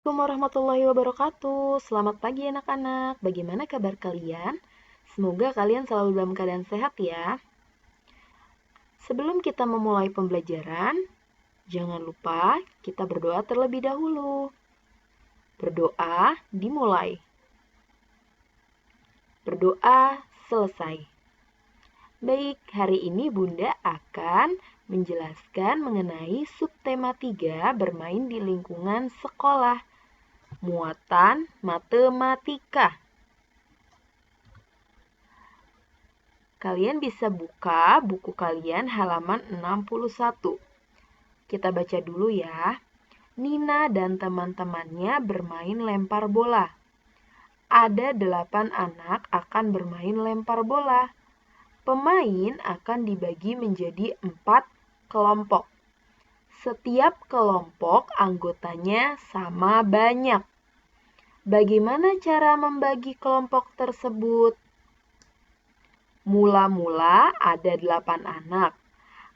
Assalamualaikum warahmatullahi wabarakatuh. Selamat pagi anak-anak. Bagaimana kabar kalian? Semoga kalian selalu dalam keadaan sehat ya. Sebelum kita memulai pembelajaran, jangan lupa kita berdoa terlebih dahulu. Berdoa dimulai. Berdoa selesai. Baik, hari ini Bunda akan menjelaskan mengenai subtema 3 bermain di lingkungan sekolah. Muatan matematika. Kalian bisa buka buku kalian halaman 61. Kita baca dulu ya. Nina dan teman-temannya bermain lempar bola. Ada 8 anak akan bermain lempar bola. Pemain akan dibagi menjadi 4 kelompok. Setiap kelompok anggotanya sama banyak. Bagaimana cara membagi kelompok tersebut? Mula-mula ada 8 anak.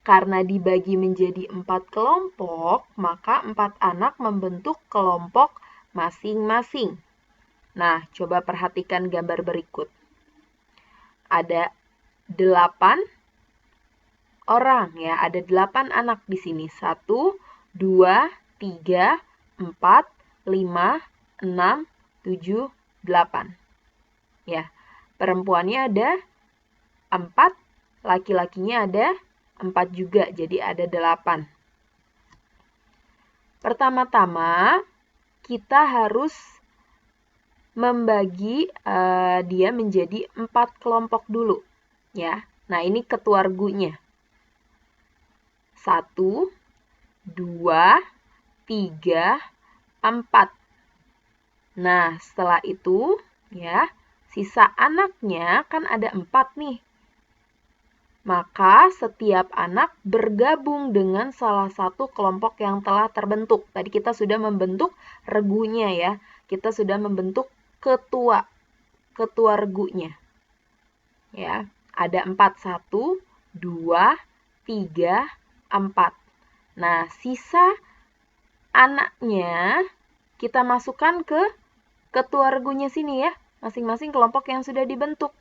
Karena dibagi menjadi 4 kelompok, maka 4 anak membentuk kelompok masing-masing. Nah, coba perhatikan gambar berikut. Ada 8 orang ya, ada 8 anak di sini. 1, 2, 3, 4, 5, 6, 7, 8. Ya, perempuannya ada 4, laki-lakinya ada 4 juga, jadi ada 8. Pertama-tama, kita harus membagi dia menjadi 4 kelompok dulu. Ya, nah ini ketuargunya. 1, 2, 3, 4. Nah, setelah itu, ya, sisa anaknya kan ada 4 nih. Maka setiap anak bergabung dengan salah satu kelompok yang telah terbentuk. Tadi kita sudah membentuk regunya ya. Kita sudah membentuk ketua regunya. Ya, ada 4, 1, 2, 3, 4. Nah, sisa anaknya kita masukkan ke ketua regunya sini ya. Masing-masing kelompok yang sudah dibentuk.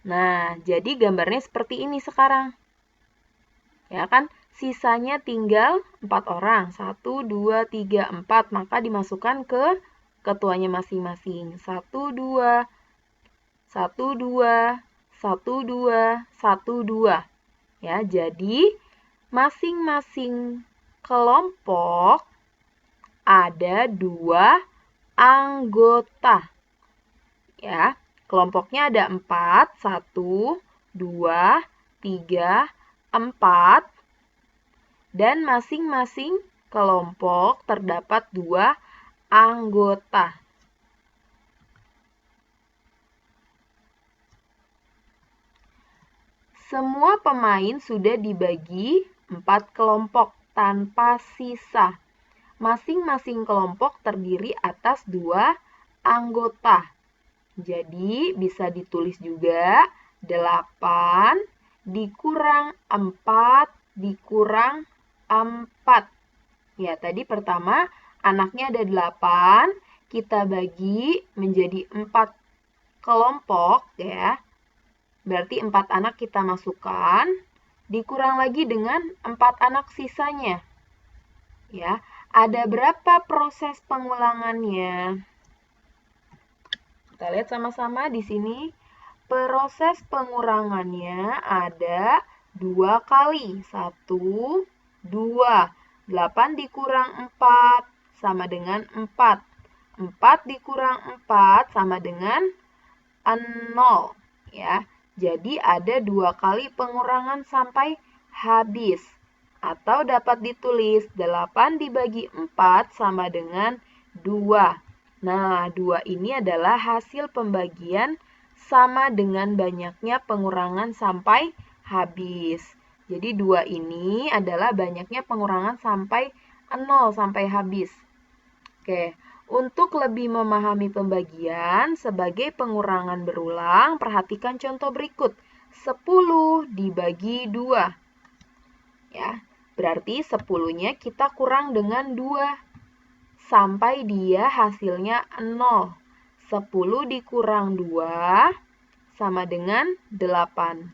Nah, jadi gambarnya seperti ini sekarang. Ya kan? Sisanya tinggal 4 orang. 1, 2, 3, 4. Maka dimasukkan ke ketuanya masing-masing. 1, 2, 1, 2, 1, 2, 1, 2. Ya, jadi masing-masing kelompok ada 2 anggota. Ya. Kelompoknya ada 4, 1, 2, 3, 4. Dan masing-masing kelompok terdapat 2 anggota. Semua pemain sudah dibagi 4 kelompok tanpa sisa. Masing-masing kelompok terdiri atas 2 anggota. Jadi bisa ditulis juga 8 dikurang 4 dikurang 4. Ya, tadi pertama anaknya ada 8, kita bagi menjadi 4 kelompok ya. Berarti 4 anak kita masukkan, dikurang lagi dengan 4 anak sisanya. Ya, ada berapa proses pengulangannya? Kita lihat sama-sama di sini. Proses pengurangannya ada 2 kali. 1, 2. 8 dikurang 4 sama dengan 4. 4 dikurang 4 sama dengan 0. Ya. Jadi ada 2 kali pengurangan sampai habis. Atau dapat ditulis 8 dibagi 4 sama dengan 2. Nah, 2 ini adalah hasil pembagian sama dengan banyaknya pengurangan sampai habis. Jadi 2 ini adalah banyaknya pengurangan sampai 0 sampai habis. Oke, untuk lebih memahami pembagian sebagai pengurangan berulang, perhatikan contoh berikut. 10 dibagi 2. Ya, berarti 10-nya kita kurang dengan 2. sampai dia hasilnya 0. 10 dikurang 2 sama dengan 8.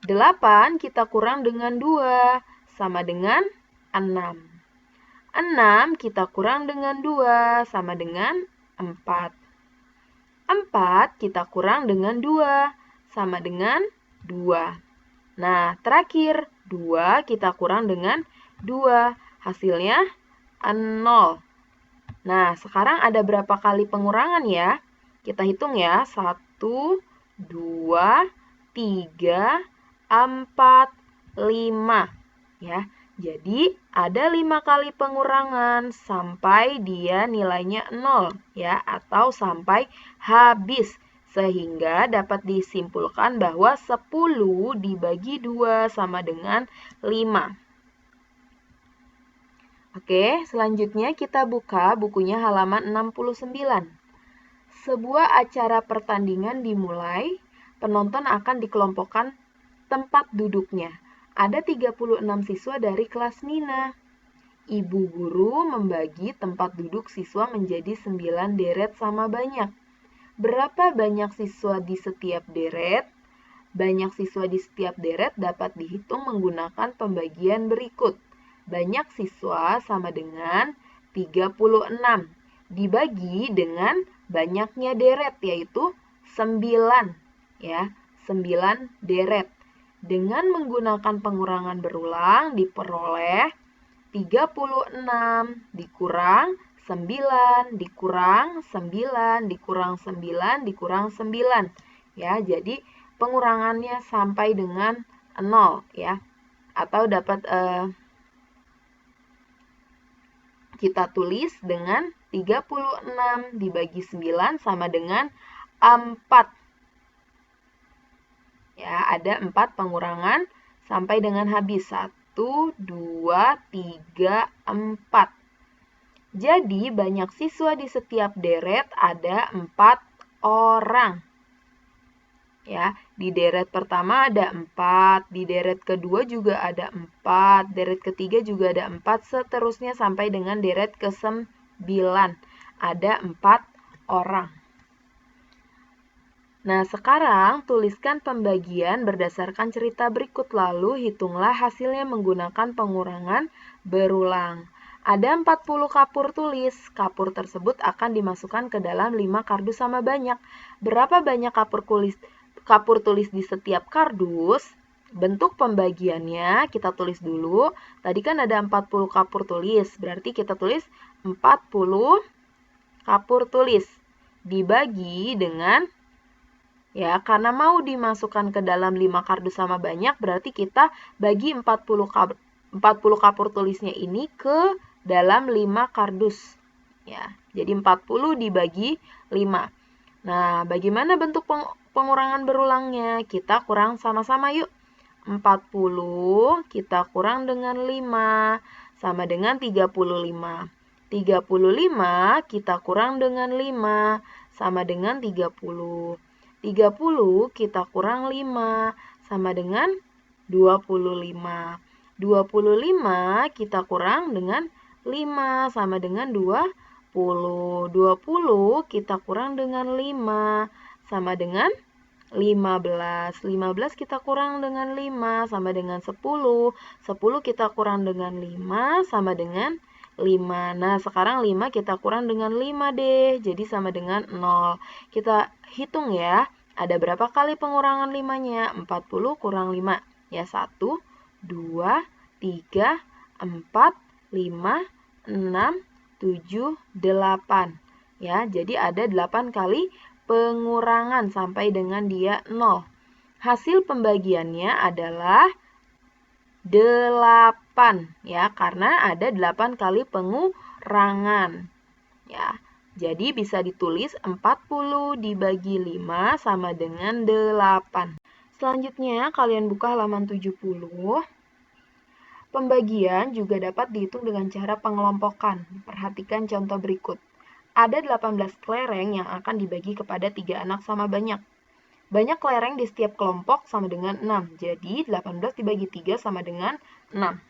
8 kita kurang dengan 2 sama dengan 6. 6 kita kurang dengan 2 sama dengan 4. 4 kita kurang dengan 2 sama dengan 2. Nah, terakhir 2 kita kurang dengan 2. Hasilnya 0. Nah, sekarang ada berapa kali pengurangan ya? Kita hitung ya. 1, 2, 3, 4, 5. Ya, jadi ada 5 kali pengurangan sampai dia nilainya 0 ya, atau sampai habis. Sehingga dapat disimpulkan bahwa 10 dibagi 2 sama dengan 5. Oke, selanjutnya kita buka bukunya halaman 69. Sebuah acara pertandingan dimulai, penonton akan dikelompokkan tempat duduknya. Ada 36 siswa dari kelas Nina. Ibu guru membagi tempat duduk siswa menjadi 9 deret sama banyak. Berapa banyak siswa di setiap deret? Banyak siswa di setiap deret dapat dihitung menggunakan pembagian berikut. Banyak siswa sama dengan 36 dibagi dengan banyaknya deret, yaitu 9 ya, 9 deret. Dengan menggunakan pengurangan berulang diperoleh 36 dikurang 9 dikurang 9 dikurang 9 dikurang 9 ya. Jadi pengurangannya sampai dengan 0 ya. Atau dapat kita tulis dengan 36 dibagi 9 sama dengan 4. Ya, ada 4 pengurangan sampai dengan habis. 1, 2, 3, 4. Jadi, banyak siswa di setiap deret ada 4 orang. Ya, di deret pertama ada 4, di deret kedua juga ada 4, deret ketiga juga ada 4, seterusnya sampai dengan deret ke-9. Ada 4 orang. Nah, sekarang tuliskan pembagian berdasarkan cerita berikut, lalu hitunglah hasilnya menggunakan pengurangan berulang. Ada 40 kapur tulis. Kapur tersebut akan dimasukkan ke dalam 5 kardus sama banyak. Berapa banyak kapur tulis di setiap kardus? Bentuk pembagiannya kita tulis dulu. Tadi kan ada 40 kapur tulis, berarti kita tulis 40 kapur tulis dibagi dengan, ya, karena mau dimasukkan ke dalam 5 kardus sama banyak, berarti kita bagi 40 kapur tulisnya ini ke dalam 5 kardus. Ya, jadi 40 dibagi 5. Nah, bagaimana bentuk pengurangan berulangnya? Kita kurang sama-sama yuk. 40 kita kurang dengan 5 sama dengan 35. 35 kita kurang dengan 5 sama dengan 30. 30 kita kurang 5 sama dengan 25. 25 kita kurang dengan 5 sama dengan 20. 20 kita kurang dengan 5 sama dengan 15. 15 kita kurang dengan 5 sama dengan 10. 10 kita kurang dengan 5 sama dengan 5. Nah, sekarang 5 kita kurang dengan 5 deh. Jadi sama dengan 0. Kita hitung ya. Ada berapa kali pengurangan 5-nya? 40 kurang 5. Ya, 1, 2, 3, 4, 5, 6, 7, 8. Ya, jadi ada 8 kali pengurangan sampai dengan dia 0. Hasil pembagiannya adalah 8 ya, karena ada 8 kali pengurangan. Ya. Jadi bisa ditulis 40 dibagi 5 sama dengan 8. Selanjutnya kalian buka halaman 70. Pembagian juga dapat dihitung dengan cara pengelompokan. Perhatikan contoh berikut. Ada 18 kelereng yang akan dibagi kepada 3 anak sama banyak. Banyak kelereng di setiap kelompok sama dengan 6. Jadi 18 dibagi 3 sama dengan 6.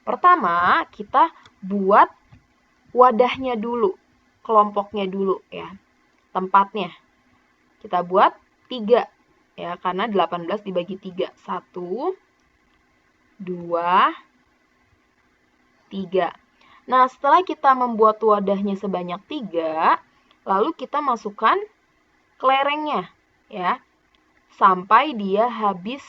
Pertama, kita buat wadahnya dulu, kelompoknya dulu ya, tempatnya. Kita buat 3 ya, karena 18 dibagi 3. 1, 2, 3. Nah, setelah kita membuat wadahnya sebanyak 3, lalu kita masukkan kelerengnya ya, sampai dia habis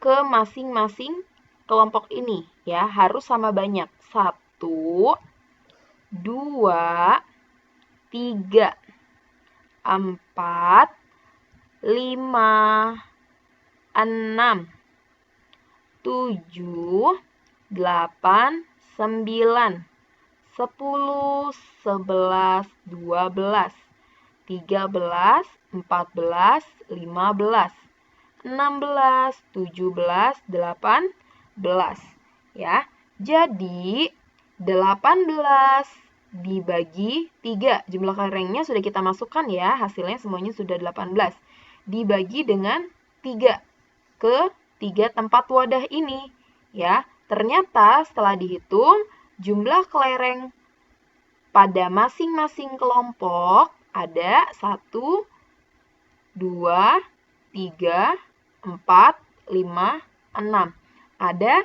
ke masing-masing kelompok ini ya, harus sama banyak. 1, 2, 3, 4, 5, 6, 7, 8, 9, 10, 11, 12, 13, 14, 15, 16, 17, 18 ya. Jadi 18 dibagi 3. Jumlah kelerengnya sudah kita masukkan ya, hasilnya semuanya sudah 18. Dibagi dengan 3 ke 3 tempat wadah ini ya. Ternyata setelah dihitung, jumlah kelereng pada masing-masing kelompok ada 1, 2, 3, 4, 5, 6. Ada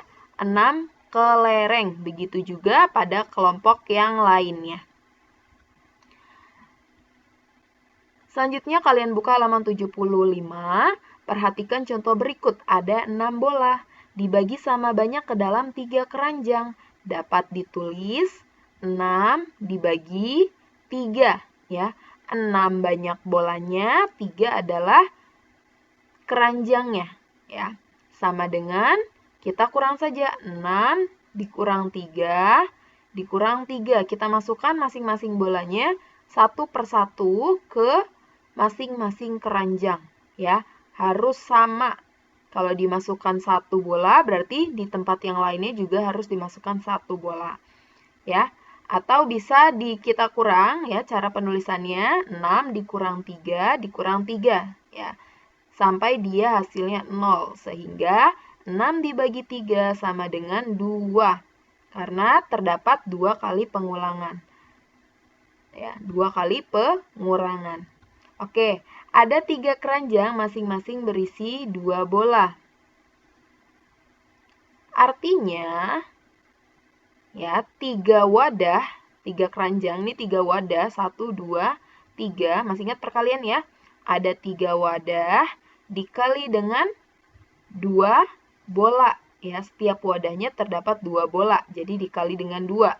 6 kelereng. Begitu juga pada kelompok yang lainnya. Selanjutnya kalian buka halaman 75. Perhatikan contoh berikut. Ada 6 bola. Dibagi sama banyak ke dalam 3 keranjang. Dapat ditulis 6 dibagi 3. Ya. 6 banyak bolanya, 3 adalah keranjangnya. Ya. Sama dengan kita kurang saja 6 dikurang 3 dikurang 3. Kita masukkan masing-masing bolanya satu persatu ke masing-masing keranjang. Ya, harus sama. Kalau dimasukkan 1 bola, berarti di tempat yang lainnya juga harus dimasukkan 1 bola. Ya, atau bisa kita kurang ya, cara penulisannya 6 dikurang 3 dikurang 3 ya. Sampai dia hasilnya 0, sehingga 6 dibagi 3 sama dengan 2. Karena terdapat 2 kali pengulangan. Ya, 2 kali pengurangan. Oke, ada 3 keranjang masing-masing berisi 2 bola. Artinya, ya, 3 wadah, 3 keranjang, ini 3 wadah, 1, 2, 3, masih ingat perkalian ya? Ada 3 wadah dikali dengan 2 bola. Ya, setiap wadahnya terdapat 2 bola, jadi dikali dengan 2.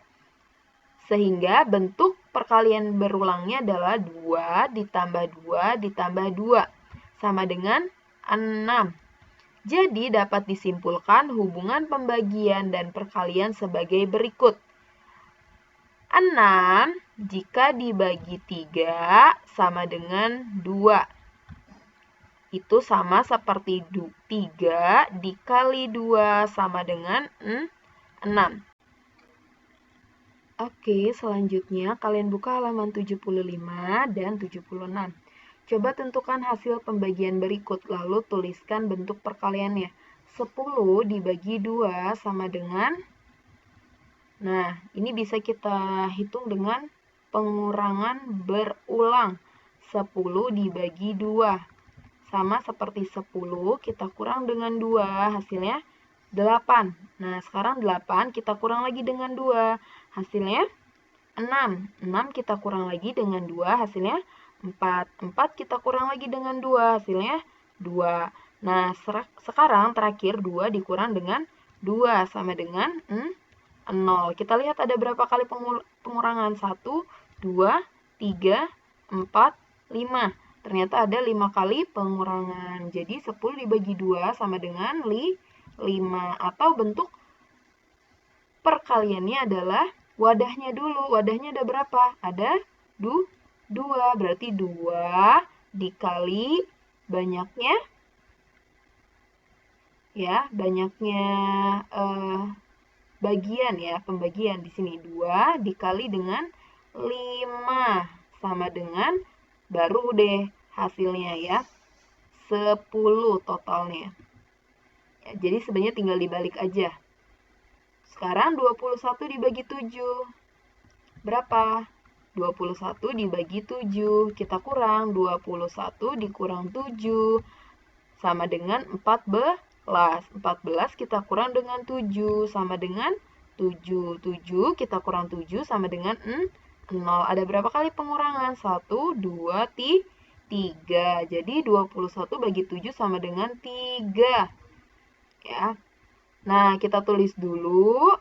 Sehingga bentuk perkalian berulangnya adalah 2 ditambah 2 ditambah 2. Sama dengan 6. Jadi dapat disimpulkan hubungan pembagian dan perkalian sebagai berikut. 6 jika dibagi 3 sama dengan 2. Itu sama seperti 3 dikali 2 sama dengan 6. Oke, selanjutnya kalian buka halaman 75 dan 76. Coba tentukan hasil pembagian berikut, lalu tuliskan bentuk perkaliannya. 10 dibagi 2 sama dengan... Nah, ini bisa kita hitung dengan pengurangan berulang. 10 dibagi 2. Sama seperti 10, kita kurang dengan 2, hasilnya 8. Nah, sekarang 8 kita kurang lagi dengan 2, hasilnya 6. 6 kita kurang lagi dengan 2, hasilnya 4. 4 kita kurang lagi dengan 2, hasilnya 2. Nah, sekarang terakhir 2 dikurang dengan 2, sama dengan 0. Kita lihat ada berapa kali pengurangan? 1, 2, 3, 4, 5. Ternyata ada 5 kali pengurangan. Jadi 10 dibagi 2 sama dengan 5. Atau bentuk perkaliannya adalah wadahnya dulu. Wadahnya ada berapa? Ada 2. Berarti 2 dikali banyaknya. Ya, banyaknya bagian ya, pembagian di sini 2 dikali dengan 5 sama dengan baru deh hasilnya ya 10 totalnya. Ya, jadi sebenarnya tinggal dibalik aja. Sekarang 21 dibagi 7. berapa? 21 dibagi 7. Kita kurang 21 dikurang 7 sama dengan 14. 14 kita kurang dengan 7 sama dengan 7. 7 kita kurang 7 sama dengan 0. Ada berapa kali pengurangan? 1, 2, 3. Jadi 21 bagi 7 sama dengan 3. Ya. Nah, kita tulis dulu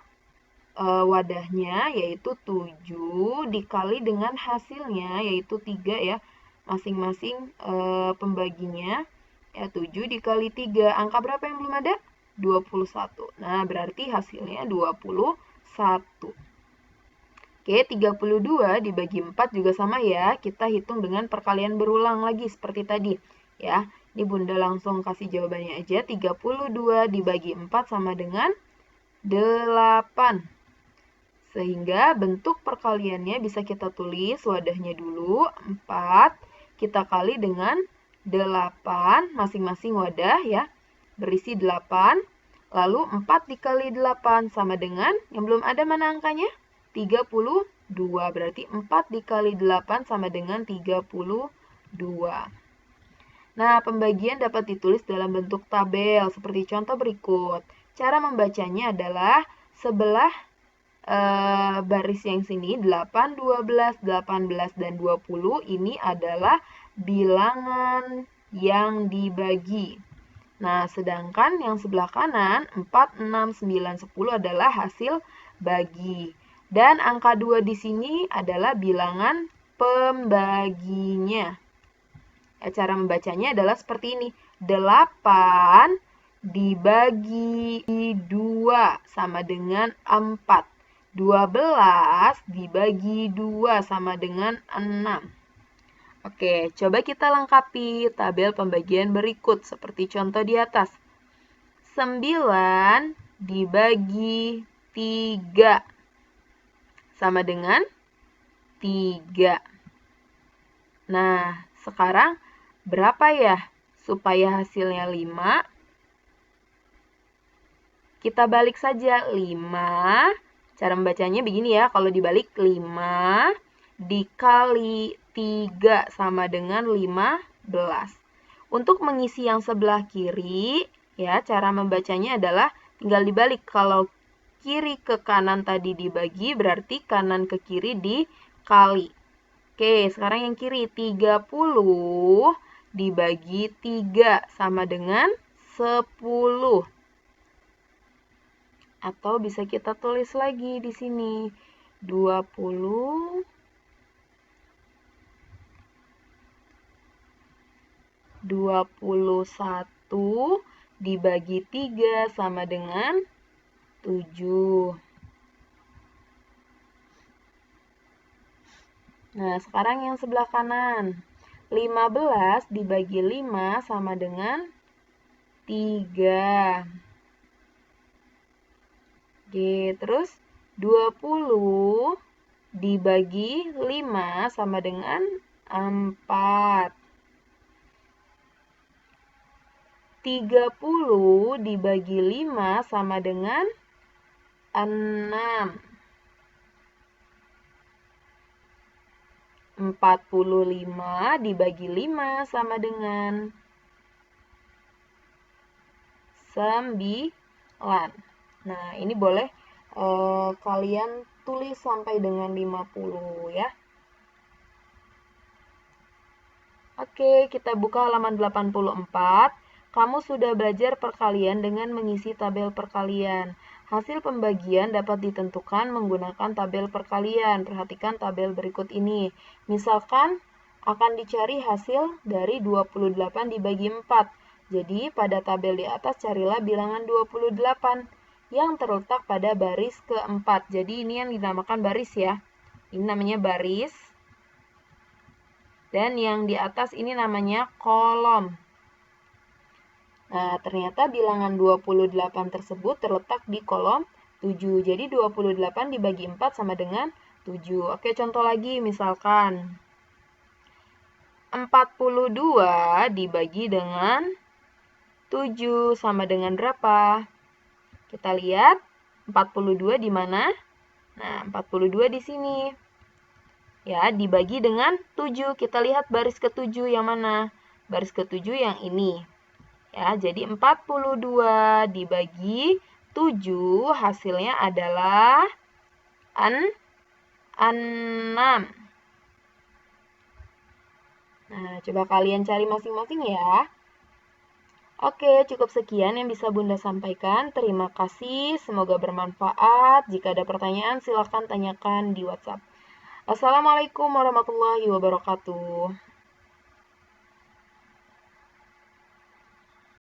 wadahnya, yaitu 7 dikali dengan hasilnya, yaitu 3 ya. Masing-masing pembaginya, ya 7 dikali 3. Angka berapa yang belum ada? 21. Nah, berarti hasilnya 21. Oke, 32 dibagi 4 juga sama ya. Kita hitung dengan perkalian berulang lagi seperti tadi. Ya, ini Bunda langsung kasih jawabannya aja. 32 dibagi 4 sama dengan 8. Sehingga bentuk perkaliannya bisa kita tulis wadahnya dulu. 4 kita kali dengan 8. Masing-masing wadah ya. Berisi 8. Lalu 4 dikali 8 sama dengan, yang belum ada mana angkanya? 32. Berarti 4 dikali 8 sama dengan 32. Nah, pembagian dapat ditulis dalam bentuk tabel seperti contoh berikut. Cara membacanya adalah sebelah baris yang sini 8, 12, 18, dan 20 ini adalah bilangan yang dibagi. Nah, sedangkan yang sebelah kanan 4, 6, 9, 10 adalah hasil bagi. Dan angka 2 di sini adalah bilangan pembaginya. Ya, cara membacanya adalah seperti ini. 8 dibagi 2 sama dengan 4. 12 dibagi 2 sama dengan 6. Oke, coba kita lengkapi tabel pembagian berikut seperti contoh di atas. 9 dibagi 3 sama dengan 3. Nah, sekarang berapa ya supaya hasilnya 5? Kita balik saja 5. Cara membacanya begini ya, kalau dibalik 5 dikali 3 sama dengan 15. Untuk mengisi yang sebelah kiri, ya cara membacanya adalah tinggal dibalik. Kalau kiri ke kanan tadi dibagi, berarti kanan ke kiri dikali. Oke, sekarang yang kiri 30 dibagi 3 sama dengan 10. Atau bisa kita tulis lagi di sini 21 dibagi 3 sama dengan 7. Nah, sekarang yang sebelah kanan. 15 dibagi 5 sama dengan 3. Oke, terus 20 dibagi 5 sama dengan 4. 30 dibagi 5 sama dengan 6. 45 dibagi 5 sama dengan 9. Nah, ini boleh kalian tulis sampai dengan 50 ya. Oke, kita buka halaman 84. Kamu sudah belajar perkalian dengan mengisi tabel perkalian. Hasil pembagian dapat ditentukan menggunakan tabel perkalian. Perhatikan tabel berikut ini. Misalkan akan dicari hasil dari 28 dibagi 4. Jadi, pada tabel di atas carilah bilangan 28 yang terletak pada baris keempat. Jadi, ini yang dinamakan baris ya. Ini namanya baris. Dan yang di atas ini namanya kolom. Nah, ternyata bilangan 28 tersebut terletak di kolom 7. Jadi 28 dibagi 4 sama dengan 7. Oke, contoh lagi misalkan 42 dibagi dengan 7 sama dengan berapa? Kita lihat 42 di mana? Nah, 42 di sini. Ya, dibagi dengan 7. Kita lihat baris ke-7 yang mana? Baris ke-7 yang ini. Ya, jadi 42 dibagi 7 hasilnya adalah 6. Nah, coba kalian cari masing-masing ya. Oke, cukup sekian yang bisa Bunda sampaikan. Terima kasih, semoga bermanfaat. Jika ada pertanyaan, silakan tanyakan di WhatsApp. Assalamualaikum warahmatullahi wabarakatuh.